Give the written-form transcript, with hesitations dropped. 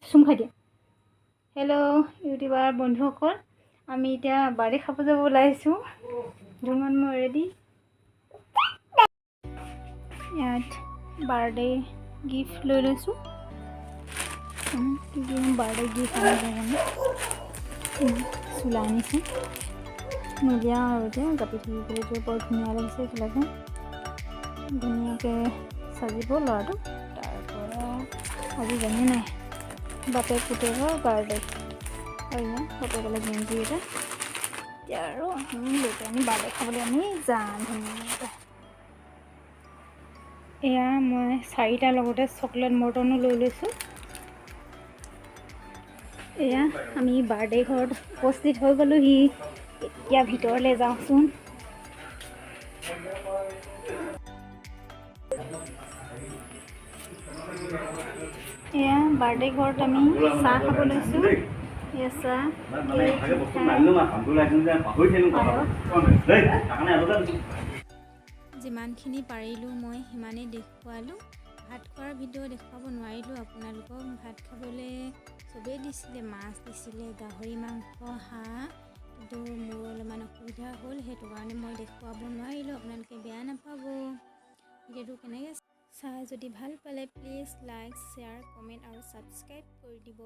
চুম খাই দিয়া। Hello' YouTuber বন্ধুসকল, আমি এতিয়া বাৰ্থডে খাব যাব ওলাইছোঁ। জুনমনি মই ৰেডি। ইয়াত বাৰ্থডে গিফ্ট লৈ লৈছোঁ। বাৰ্থডে গিফ্ট আনিছে চোলা আনিছে। নুলিয়া আৰু এতিয়া জাপি থাকিবলৈ বৰ ধুনীয়া লাগিছে চোলাটো। ধুনীয়াকৈ সাজিব ল'ৰাটো। তাৰপৰা আজি জানে নাই বাপেক পুতেকৰ বাৰ্থডে আৰু ইমান বাপেকলৈ গেঞ্জি এটা। এতিয়া আৰু আমি বাৰ্থডে খাবলৈ আমি যাম ধুনীয়াকৈ। এয়া মই 4টাৰ লগতে চকলেট মৰ্টনো লৈ লৈছোঁ। এয়া আমি বাৰ্থডে ঘৰত উপস্থিত হৈ গ'লোহি। এতিয়া ভিতৰলৈ যাওঁচোন। এয়া বাৰ্থডে ঘৰত আমি চাহ খাব লৈছোঁ। এয়া চাহ যিমানখিনি পাৰিলোঁ মই সিমানেই দেখুৱালোঁ। ভাত খোৱাৰ ভিডিঅ' দেখুৱাব নোৱাৰিলোঁ আপোনালোকক। ভাত খাবলৈ চবেই দিছিলে, মাছ দিছিলে, গাহৰি মাংস, হাঁহ, কিন্তু মোৰ অলপমান অসুবিধা হ'ল, সেইটো কাৰণে মই দেখুৱাব নোৱাৰিলোঁ। আপোনালোকে বেয়া নাপাব। ভিডিঅ'টো কেনেকৈ চাই যদি ভাল পালে প্লিজ লাইক, শ্বেয়াৰ, কমেণ্ট আৰু ছাবস্ক্ৰাইব কৰি দিব।